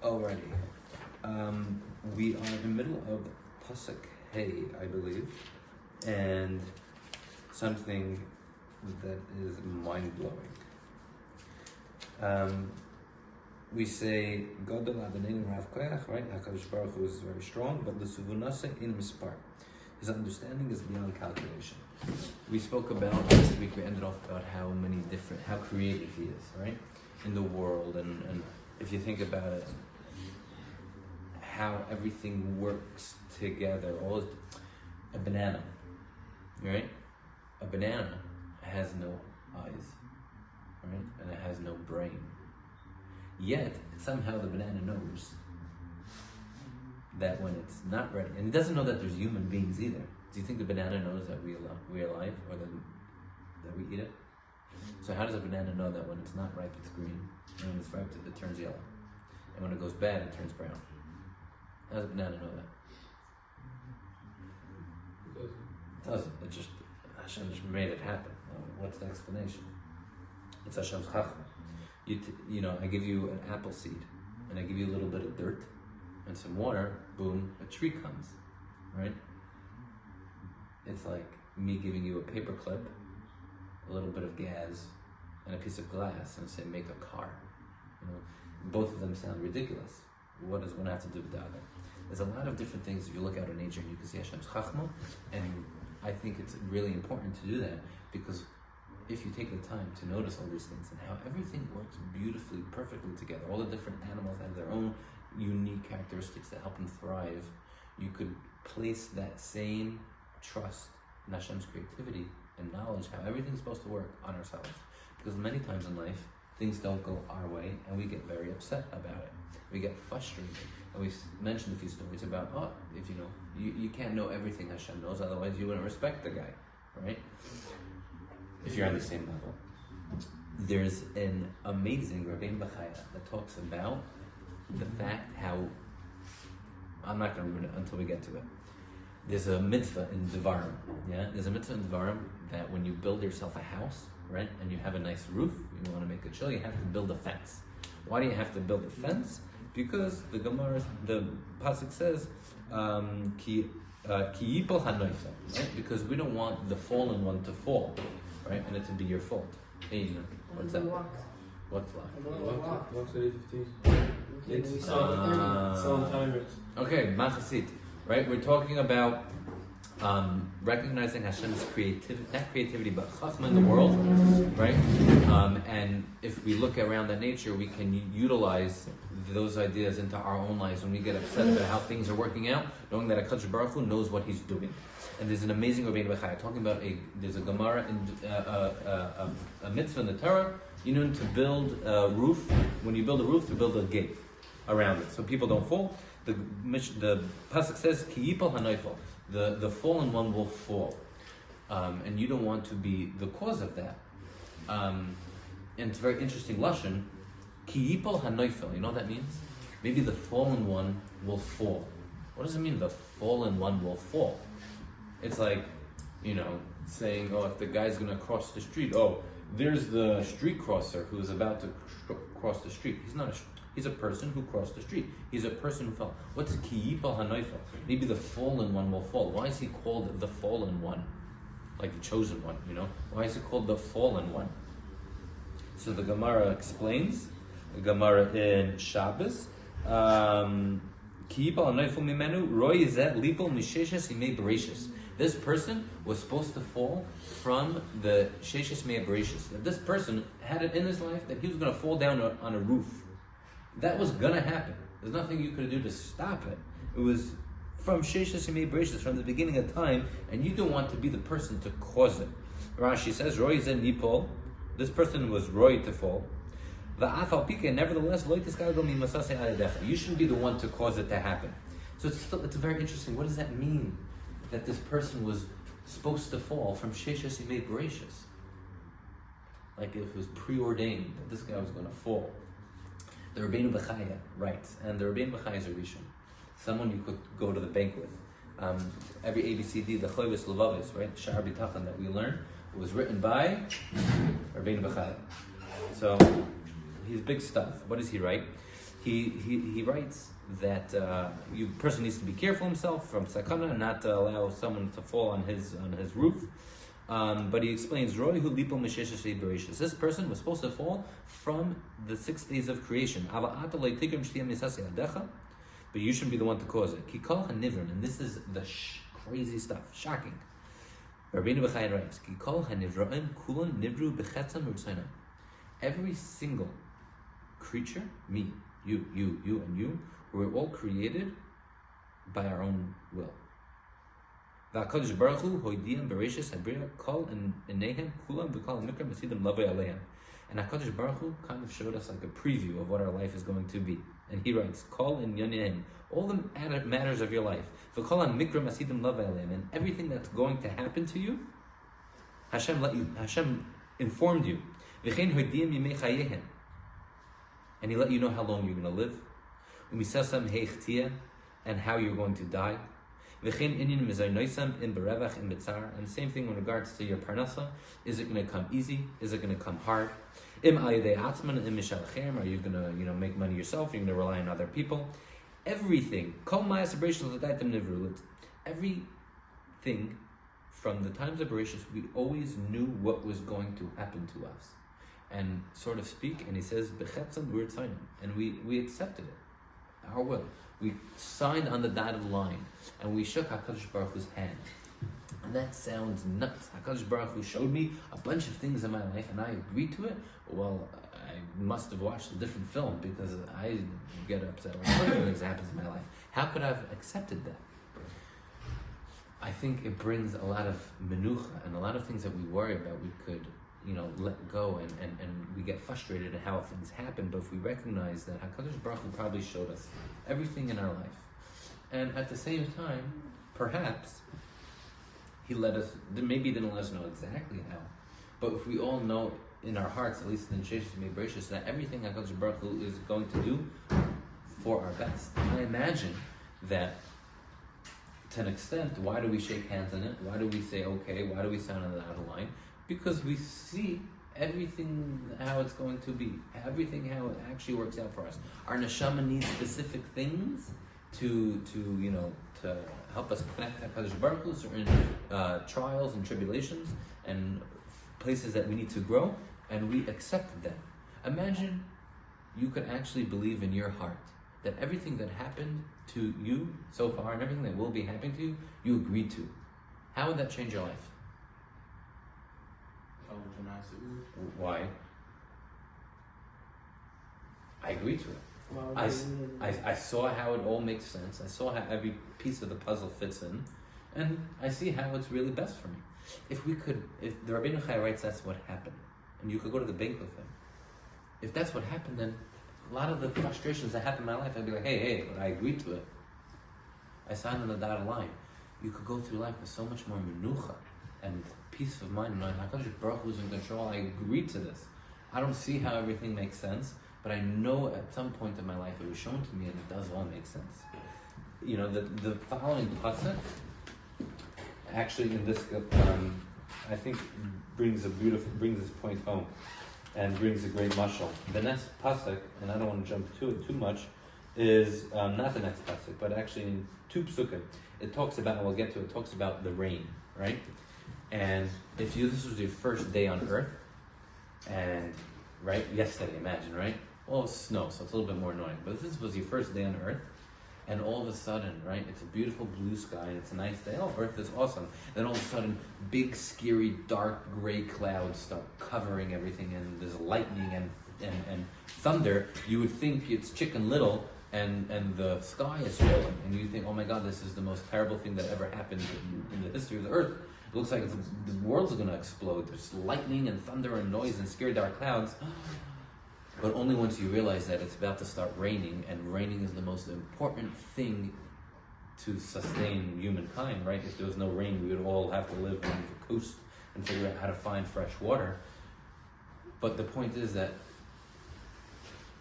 Alrighty. We are in the middle of Pasuk Hey, I believe, and something that is mind-blowing. We say, Godel Adonai Rav Koyach, right? HaKadosh Baruch Hu is very strong, but the Suvunasa in Mispar. His understanding is beyond calculation. We spoke about, last week we ended off about how creative he is, right? In the world, and if you think about it, how everything works together. A banana, right? A banana has no eyes, right? And it has no brain. Yet, somehow the banana knows that when it's not ready, and it doesn't know that there's human beings either. Do you think the banana knows that we're alive, or that we eat it? So how does a banana know that when it's not ripe, it's green, and when it's ripe, it turns yellow, and when it goes bad, it turns brown? How does a banana know that? It doesn't. It just, Hashem just made it happen. What's the explanation? It's Hashem's chachma. I give you an apple seed, and I give you a little bit of dirt and some water, boom, a tree comes, right? It's like me giving you a paper clip, a little bit of gas, and a piece of glass, and say, make a car. Both of them sound ridiculous. What does one have to do with the other? There's a lot of different things. If you look out in nature, and you can see Hashem's chachma, and I think it's really important to do that, because if you take the time to notice all these things and how everything works beautifully, perfectly together, all the different animals have their own unique characteristics that help them thrive, you could place that same trust in Hashem's creativity and knowledge, how everything's supposed to work, on ourselves. Because many times in life, things don't go our way, and we get very upset about it. We get frustrated. And we mentioned a few stories about, if you can't know everything Hashem knows, otherwise you wouldn't respect the guy, right? If you're on the same level. There's an amazing Rabbeinu Bechaya that talks about the fact how, I'm not going to ruin it until we get to it. There's a mitzvah in Devarim, There's a mitzvah in Devarim that when you build yourself a house, right, and you have a nice roof, you want to make it chill, you have to build a fence. Why do you have to build a fence? Because the pasuk says, ki yipol hanoisa, right? Because we don't want the fallen one to fall, right, and it to be your fault. What's that? What's locked? It's on timers. Okay, machasit, right? We're talking about recognizing Hashem's creativity, not creativity, but chachma in the world, right? And if we look around at nature, we can utilize those ideas into our own lives when we get upset about how things are working out, knowing that HaKadosh Baruch Hu knows what He's doing. And there's an amazing Rabbeinu Bechaya talking about there's a Gemara in a mitzvah in the Torah, to build a roof. When you build a roof, to build a gate around it so people don't fall. The pasuk says, "Ki yipol hanoifel," the fallen one will fall, and you don't want to be the cause of that. And it's a very interesting lashon. Ki yipol hanoifel. You know what that means? Maybe the fallen one will fall. What does it mean? The fallen one will fall. It's like, saying, if the guy's going to cross the street, there's the street crosser who's about to cross the street. He's a person who crossed the street. He's a person who fell. What's ki yipol hanoifel? Maybe the fallen one will fall. Why is he called the fallen one? Like the chosen one, Why is he called the fallen one? So the Gemara explains, the Gemara in Shabbos, ki yipol hanoifel mimenu roi zeh lipol misheshes imei bereshis. This person was supposed to fall from the sheshes mei bereshis. That this person had it in his life that he was going to fall down on a roof. That was going to happen. There's nothing you could do to stop it. It was from sheshes mei bereshis, from the beginning of time, and you don't want to be the person to cause it. Rashi says, "Roi zeh nipol." This person was roi to fall. Nevertheless, you shouldn't be the one to cause it to happen. So it's very interesting. What does that mean? That this person was supposed to fall from sheshes mei bereshis. Like it was preordained that this guy was going to fall. The Rabbeinu Bechaya writes, and the Rabbeinu Bechaya is a Rishon, someone you could go to the bank with. Every ABCD, the Chovis Levavis, right, Sha'ar B'tachon that we learn, it was written by Rabbeinu Bechaya. So he's big stuff. What does he write? he writes that person needs to be careful himself from sakana and not to allow someone to fall on his roof. But he explains, this person was supposed to fall from the 6 days of creation. But you shouldn't be the one to cause it. And this is the crazy stuff, shocking. Every single creature, me, you, and you, we're all created by our own will. And HaKadosh Baruch Hu kind of showed us like a preview of what our life is going to be. And he writes, all the matters of your life, and everything that's going to happen to you, Hashem informed you. And he let you know how long you're going to live, and how you're going to die. And the same thing in regards to your parnasa. Is it going to come easy? Is it going to come hard? Are you going to make money yourself? Are you going to rely on other people? Everything. Everything from the times of Bereshit, we always knew what was going to happen to us. And so to speak, and he says, and we accepted it, our will. We signed on the dotted line, and we shook HaKadosh Baruch Hu's hand. And that sounds nuts. HaKadosh Baruch Hu showed me a bunch of things in my life, and I agreed to it. Well, I must have watched a different film, because I get upset when things happen in my life. How could I have accepted that? I think it brings a lot of menucha, and a lot of things that we worry about, we could let go, and we get frustrated at how things happen. But if we recognize that HaKadosh Baruch Hu probably showed us everything in our life, and at the same time, perhaps he maybe didn't let us know exactly how, but if we all know in our hearts, at least in Sheshis Mebreshis, that everything HaKadosh Baruch Hu is going to do for our best. And I imagine that to an extent, why do we shake hands in it? Why do we say okay? Why do we sound on the outer line? Because we see everything how it's going to be, everything how it actually works out for us. Our neshama needs specific things to help us connect to HaKadosh Baruch Hu, certain trials and tribulations and places that we need to grow, and we accept them. Imagine you could actually believe in your heart that everything that happened to you so far and everything that will be happening to you, you agreed to. How would that change your life? Why? I agree to it. I saw how it all makes sense. I saw how every piece of the puzzle fits in, and I see how it's really best for me. If the Rabbeinu Chai writes that's what happened, and you could go to the bank with him. If that's what happened, then a lot of the frustrations that happen in my life, I'd be like, hey, but I agreed to it. I signed on the dotted line. You could go through life with so much more menucha and peace of mind, knowing HaKadosh Baruch Hu is in control. I agreed to this. I don't see how everything makes sense, but I know at some point in my life it was shown to me, and it does all make sense. The following pasuk, actually in this, I think brings this point home, and brings a great mashal. The next pasuk, and I don't want to jump to it too much, is not the next pasuk, but actually in 2 psukim, it talks about, and we'll get to it, talks about the rain, right? And this was your first day on earth, and right, yesterday, imagine, right? Well, it's snow, so it's a little bit more annoying, but this was your first day on earth, and all of a sudden, right, it's a beautiful blue sky, and it's a nice day. Oh, earth is awesome. Then all of a sudden, big, scary, dark, gray clouds start covering everything, and there's lightning and thunder. You would think it's Chicken Little, and the sky is falling, and you think, oh my God, this is the most terrible thing that ever happened in the history of the earth. It looks like the world's going to explode. There's lightning and thunder and noise and scary dark clouds. But only once you realize that it's about to start raining, and raining is the most important thing to sustain humankind, right? If there was no rain, we would all have to live on the coast and figure out how to find fresh water. But the point is that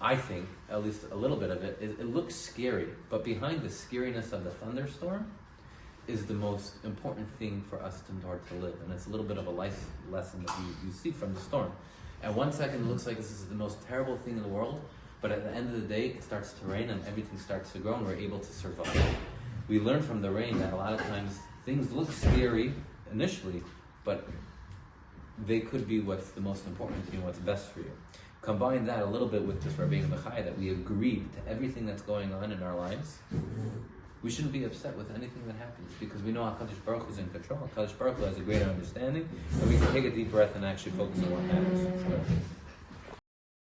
I think, at least a little bit of it, it looks scary, but behind the scariness of the thunderstorm is the most important thing for us in order to live. And it's a little bit of a life lesson that you see from the storm. At 1 second, it looks like this is the most terrible thing in the world, But at the end of the day, it starts to rain and everything starts to grow and we're able to survive. We learn from the rain that a lot of times things look scary initially, but they could be what's the most important to you, what's best for you. Combine that a little bit with this Rabbeinu Bechai, that we agreed to everything that's going on in our lives. We shouldn't be upset with anything that happens because we know HaKadosh Baruch Hu is in control. HaKadosh Baruch Hu has a greater understanding, and we can take a deep breath and actually focus on what matters.